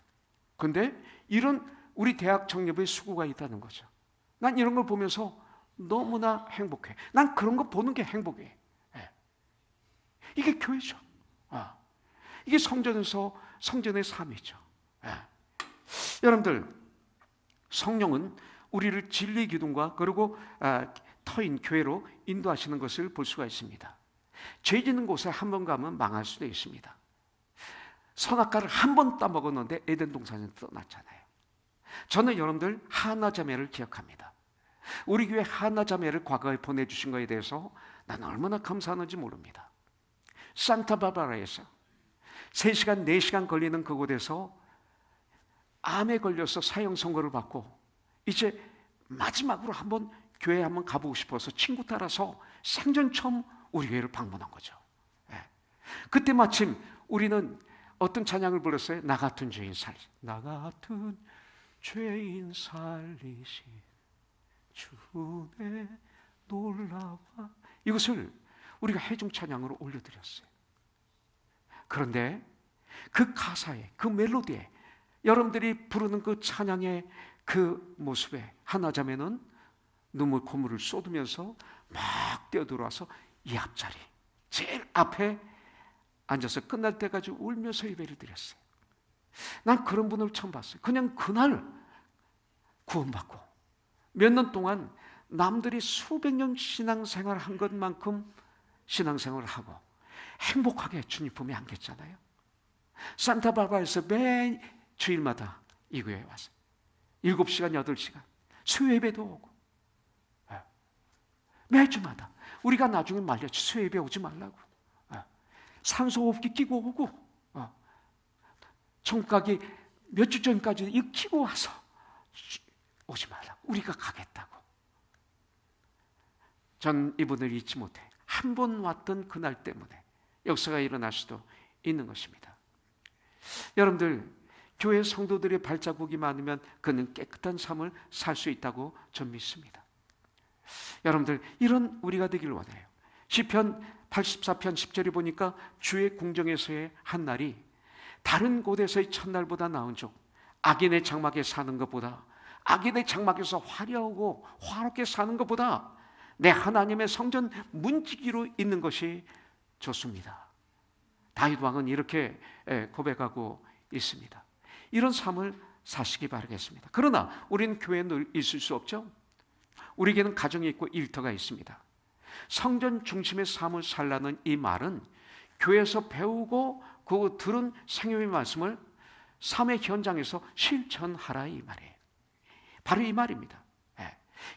근데 이런 우리 대학 청년부의 수고가 있다는 거죠. 난 이런 걸 보면서 너무나 행복해. 난 그런 거 보는 게 행복해. 이게 교회죠. 이게 성전의 삶이죠. 여러분들, 성령은 우리를 진리 기둥과 그리고 터인 교회로 인도하시는 것을 볼 수가 있습니다. 죄 짓는 곳에 한 번 가면 망할 수도 있습니다. 선악과를 한 번 따먹었는데 에덴 동산에서 떠났잖아요. 저는 여러분들 하나 자매를 기억합니다. 우리 교회 하나 자매를 과거에 보내주신 것에 대해서 나는 얼마나 감사하는지 모릅니다. 산타바바라에서 3시간, 4시간 걸리는 그곳에서 암에 걸려서 사형 선고를 받고, 이제 마지막으로 한번 교회에 한번 가보고 싶어서 친구 따라서 생전 처음 우리 교회를 방문한 거죠. 그때 마침 우리는 어떤 찬양을 불렀어요? 나 같은 죄인 살리시, 나 같은 죄인 살리시 주의 놀라와, 이것을 우리가 회중 찬양으로 올려드렸어요. 그런데 그 가사에, 그 멜로디에, 여러분들이 부르는 그 찬양의 그 모습에 하나자매는 눈물 콧물을 쏟으면서 막 뛰어들어와서 이 앞자리 제일 앞에 앉아서 끝날 때까지 울면서 예배를 드렸어요. 난 그런 분을 처음 봤어요. 그냥 그날 구원받고 몇 년 동안 남들이 수백 년 신앙생활 한 것만큼 신앙생활을 하고 행복하게 주님 품에 안겼잖아요. 산타바바라에서 매 주일마다 이 교회에 와서 7시간, 8시간 수요예배도 오고, 매주마다 우리가 나중에 말렸지, 수요예배 오지 말라고, 산소호흡기 끼고 오고, 천국 가기 몇 주 전까지 이거 끼고 와서 오지 말라고, 우리가 가겠다고. 전 이분을 잊지 못해. 한 번 왔던 그날 때문에 역사가 일어날 수도 있는 것입니다. 여러분들, 교회 성도들의 발자국이 많으면 그는 깨끗한 삶을 살 수 있다고 전 믿습니다. 여러분들, 이런 우리가 되길 원해요. 시편 84편 10절에 보니까 주의 궁정에서의 한 날이 다른 곳에서의 첫날보다 나은 쪽, 악인의 장막에 사는 것보다, 악인의 장막에서 화려하고 화롭게 사는 것보다 내 하나님의 성전 문지기로 있는 것이 좋습니다. 다윗 왕은 이렇게 고백하고 있습니다. 이런 삶을 사시기 바라겠습니다. 그러나 우리는 교회에 늘 있을 수 없죠. 우리에게는 가정이 있고 일터가 있습니다. 성전 중심의 삶을 살라는 이 말은 교회에서 배우고 그 들은 생명의 말씀을 삶의 현장에서 실천하라 이 말이에요. 바로 이 말입니다.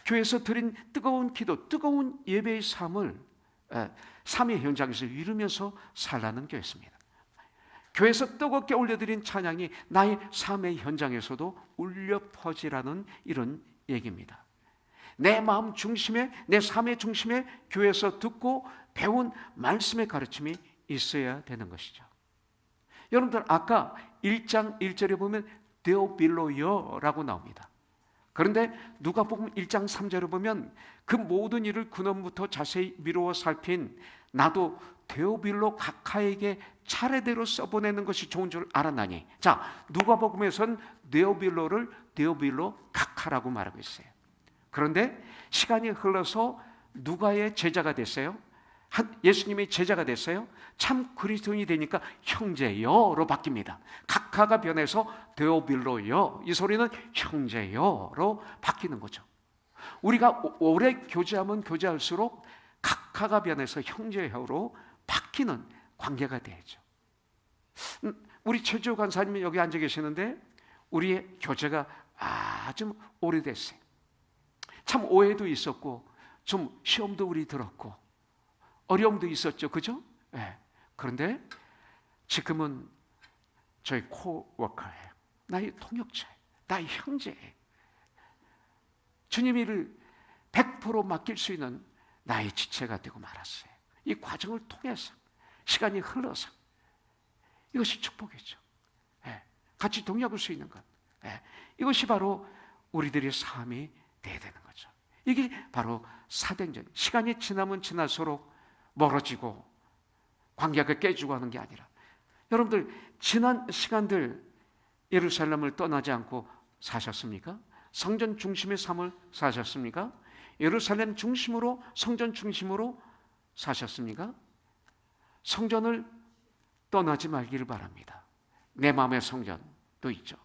교회에서 드린 뜨거운 기도, 뜨거운 예배의 삶을 삶의 현장에서 이루면서 살라는 교회였습니다. 교회에서 뜨겁게 올려드린 찬양이 나의 삶의 현장에서도 울려 퍼지라는 이런 얘기입니다. 내 마음 중심에, 내 삶의 중심에 교회에서 듣고 배운 말씀의 가르침이 있어야 되는 것이죠. 여러분들 아까 1장 1절에 보면 데오빌로여라고 나옵니다. 그런데 누가복음 1장 3절에 보면 그 모든 일을 근원부터 자세히 미루어 살핀 나도 데오빌로 각하에게 차례대로 써보내는 것이 좋은 줄 알았나니. 자, 누가복음에서는 데오빌로를 데오빌로 각하라고 말하고 있어요. 그런데 시간이 흘러서 누가의 제자가 됐어요. 예수님의 제자가 됐어요. 참 그리스도인이 되니까 형제여로 바뀝니다. 각하가 변해서 데오빌로여, 이 소리는 형제여로 바뀌는 거죠. 우리가 오래 교제하면 교제할수록 각하가 변해서 형제여로 바뀌는 관계가 되죠. 우리 최지호 간사님이 여기 앉아 계시는데 우리의 교제가 아주 오래됐어요. 참 오해도 있었고 좀 시험도 우리 들었고 어려움도 있었죠. 그죠? 네. 그런데 지금은 저희 코워커예요. 나의 통역자예요. 나의 형제예요. 주님 일을 100% 맡길 수 있는 나의 지체가 되고 말았어요. 이 과정을 통해서 시간이 흘러서 이것이 축복이죠. 네. 같이 동역할 수 있는 것. 네. 이것이 바로 우리들의 삶이 돼야 되는 거죠. 이게 바로 사도행전. 시간이 지나면 지날수록 멀어지고 관계가 깨지고 하는 게 아니라 여러분들 지난 시간들 예루살렘을 떠나지 않고 사셨습니까? 성전 중심의 삶을 사셨습니까? 예루살렘 중심으로 성전 중심으로 사셨습니까? 성전을 떠나지 말기를 바랍니다. 내 마음의 성전도 있죠.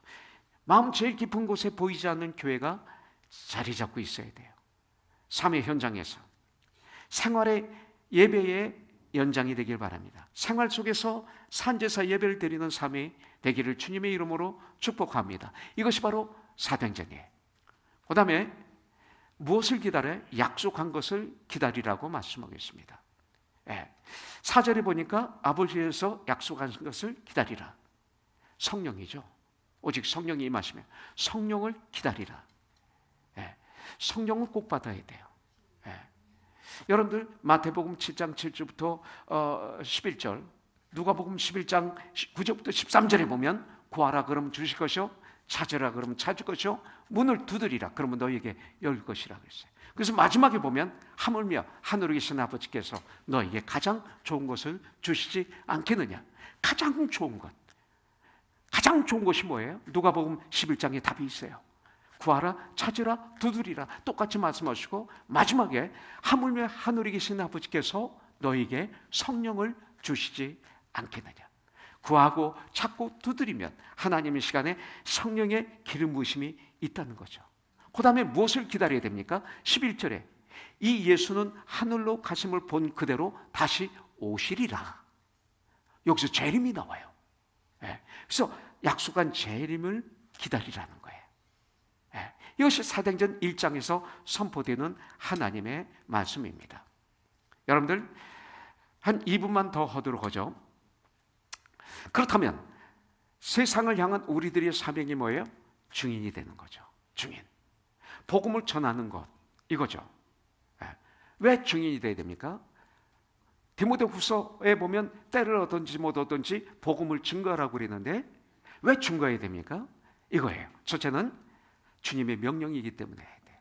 마음 제일 깊은 곳에 보이지 않는 교회가 자리 잡고 있어야 돼요. 삶의 현장에서 생활의 예배의 연장이 되길 바랍니다. 생활 속에서 산제사 예배를 드리는 삶이 되기를 주님의 이름으로 축복합니다. 이것이 바로 사도행전이에요. 그 다음에 무엇을 기다려? 약속한 것을 기다리라고 말씀하겠습니다. 4절에 보니까 아버지에서 약속한 것을 기다리라. 성령이죠. 오직 성령이 임하시면 성령을 기다리라. 성령은 꼭 받아야 돼요. 여러분들 마태복음 7장 7절부터 11절, 누가복음 11장 9절부터 13절에 보면 구하라 그러면 주실 것이요, 찾으라 그러면 찾을 것이요, 문을 두드리라 그러면 너희에게 열 것이라 그랬어요. 그래서 마지막에 보면 하물며 하늘에 계신 아버지께서 너에게 가장 좋은 것을 주시지 않겠느냐. 가장 좋은 것, 가장 좋은 것이 뭐예요? 누가복음 11장에 답이 있어요. 구하라, 찾으라, 두드리라 똑같이 말씀하시고 마지막에 하물며 하늘에 계신 아버지께서 너에게 성령을 주시지 않겠느냐. 구하고 찾고 두드리면 하나님의 시간에 성령의 기름 부으심이 있다는 거죠. 그 다음에 무엇을 기다려야 됩니까? 11절에 이 예수는 하늘로 가심을 본 그대로 다시 오시리라. 여기서 재림이 나와요. 그래서 약속한 재림을 기다리라는 거예요. 이것이 사도행전 1장에서 선포되는 하나님의 말씀입니다. 여러분들 한 2분만 더 하도록 하죠. 그렇다면 세상을 향한 우리들의 사명이 뭐예요? 증인이 되는 거죠. 증인. 복음을 전하는 것, 이거죠. 왜 증인이 돼야 됩니까? 디모데후서에 보면 때를 얻든지 못 얻든지 복음을 증거하라고 그랬는데 왜 증거해야 됩니까? 이거예요. 첫째는 주님의 명령이기 때문에 해야 돼요.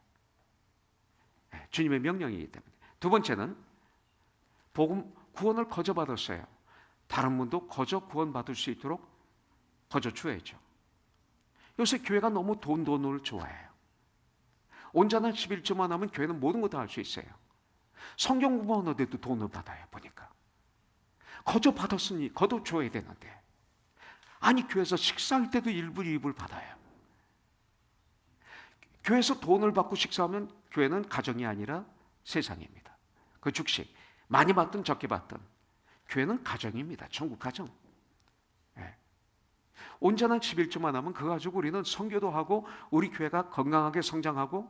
주님의 명령이기 때문에. 두 번째는 복음 구원을 거저 받았어요. 다른 분도 거저 구원받을 수 있도록 거저 줘야죠. 요새 교회가 너무 돈을 좋아해요. 온전한 11조만 하면 교회는 모든 거 다 할 수 있어요. 성경 공부하는데도 돈을 받아요. 보니까 거저 받았으니 거저 줘야 되는데, 아니 교회에서 식사할 때도 1불 2불 받아요. 교회에서 돈을 받고 식사하면 교회는 가정이 아니라 세상입니다. 그 즉시 많이 받든 적게 받든 교회는 가정입니다. 천국 가정. 예. 온전한 11조만 하면 그거 가지고 우리는 선교도 하고 우리 교회가 건강하게 성장하고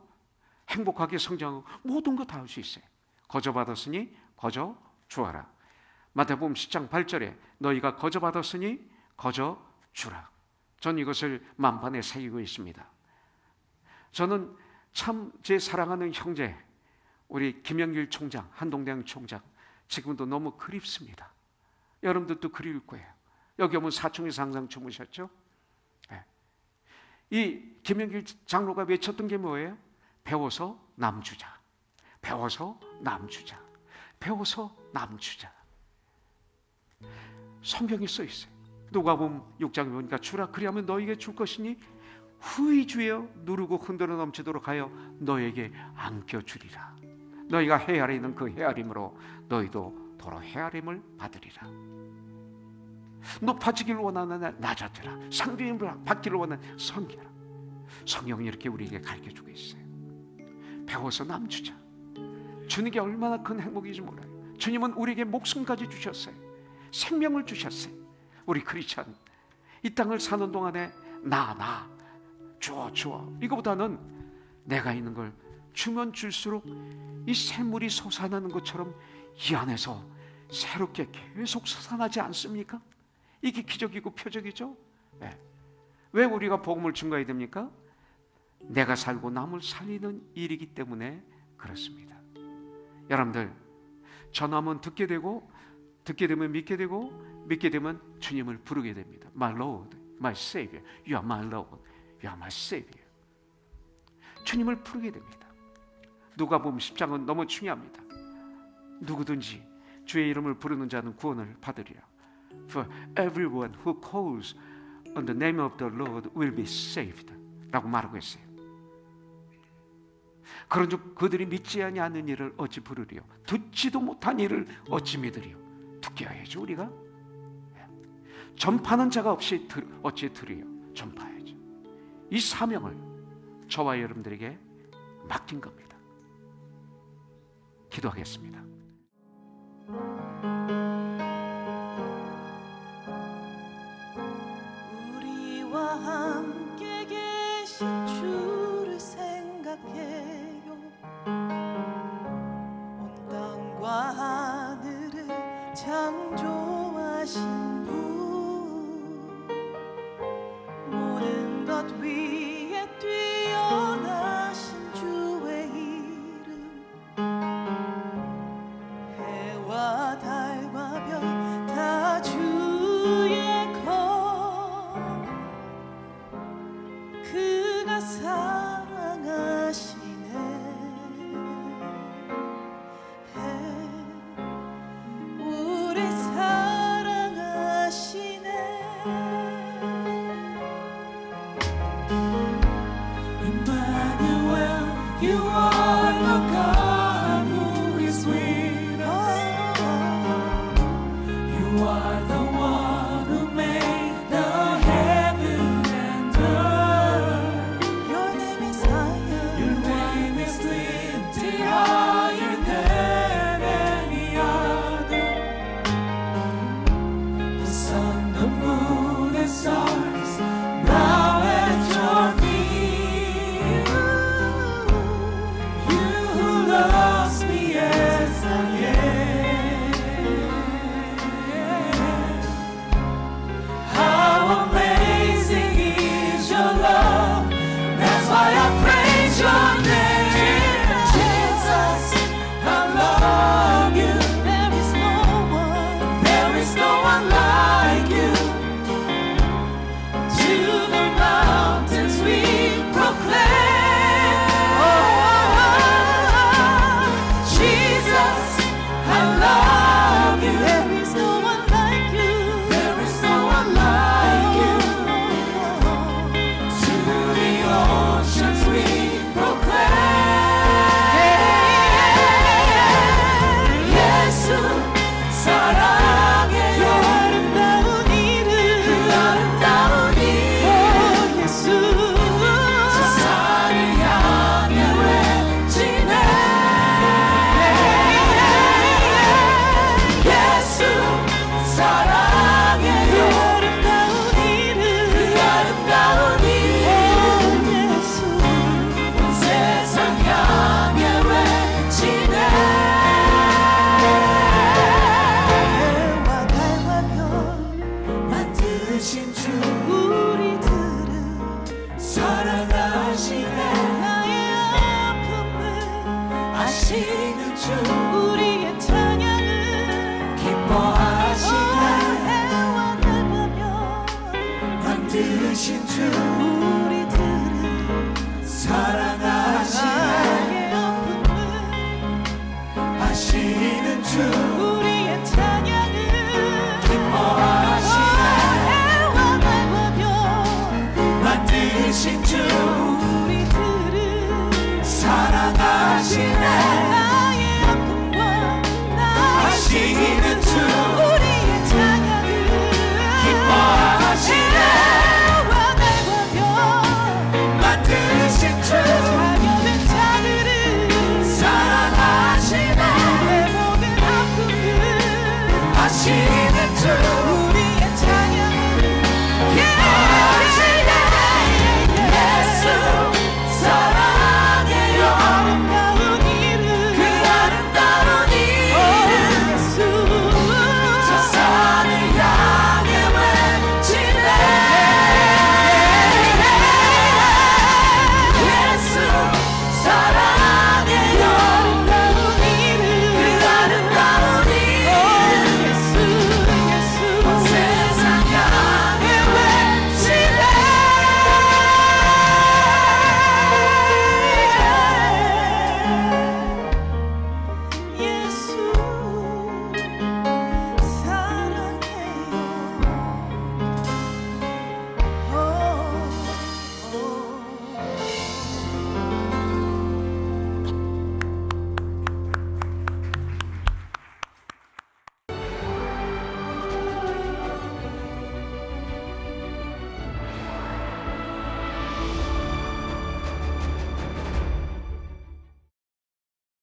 행복하게 성장하고 모든 거 다 할 수 있어요. 거저 받았으니 거저 주어라. 마태복음 10장 8절에 너희가 거저 받았으니 거저 주라. 전 이것을 만판에 새기고 있습니다. 저는 참 제 사랑하는 형제 우리 김영길 총장, 한동대학 총장 지금도 너무 그립습니다. 여러분들도 그리울 거예요. 여기 오면 사층에서 항상 주무셨죠? 네. 이 김영길 장로가 외쳤던 게 뭐예요? 배워서 남주자, 배워서 남주자, 배워서 남주자. 성경에 써 있어요. 누가복음 6장에 보니까 주라 그리하면 너에게 줄 것이니 후히 주여 누르고 흔들어 넘치도록 하여 너에게 안겨주리라. 너희가 헤아리는 그 헤아림으로 너희도 도로 헤아림을 받으리라. 높아지기를 원하는 낮아져라. 상대임을 받기를 원하는 섬겨라. 성경이 이렇게 우리에게 가르쳐주고 있어요. 배워서 남주자. 주는 게 얼마나 큰 행복인지 몰라요. 주님은 우리에게 목숨까지 주셨어요. 생명을 주셨어요. 우리 크리스찬 이 땅을 사는 동안에 나 주어 이거보다는 내가 있는 걸 주면 줄수록 이 샘물이 솟아나는 것처럼 이 안에서 새롭게 계속 솟아나지 않습니까? 이게 기적이고 표적이죠. 네. 왜 우리가 복음을 증거해야 됩니까? 내가 살고 남을 살리는 일이기 때문에 그렇습니다. 여러분들 전하면 듣게 되고 듣게 되면 믿게 되고 믿게 되면 주님을 부르게 됩니다. My Lord, My Savior, You are my Lord, You are my Savior. 주님을 부르게 됩니다. 누가복음 10장은 너무 중요합니다. 누구든지 주의 이름을 부르는 자는 구원을 받으리라. For everyone who calls on the name of the Lord will be saved 라고 말하고 있어요. 그런즉 그들이 믿지 아니하는 일을 어찌 부르리요? 듣지도 못한 일을 어찌 믿으리요? 듣게 해야죠. 우리가 전파하는 자가 없이 어찌 들으요? 전파해야죠. 이 사명을 저와 여러분들에게 맡긴 겁니다. 기도하겠습니다. 우리와 함께 계신 주를 생각해요. 온 땅과 하늘을 창조하신 분, 모든 것 위에 뛰어나신 주의 이름, 해와 달과 별 다 주의 것, 그가 사랑하시네. 우리 사랑하시네. Emmanuel, you are the God who is with us. You are the one who made the heaven and earth. Your name is higher. Your name 하시는 주 우리의 찬양을 기뻐하시네 해와 달보며 만드신 주 우리들을 사랑하시네 나의 아픔을 하시는 주 우리의 찬양을 기뻐하시네 해와 달보며 만드신 주 우리들을 사랑하시네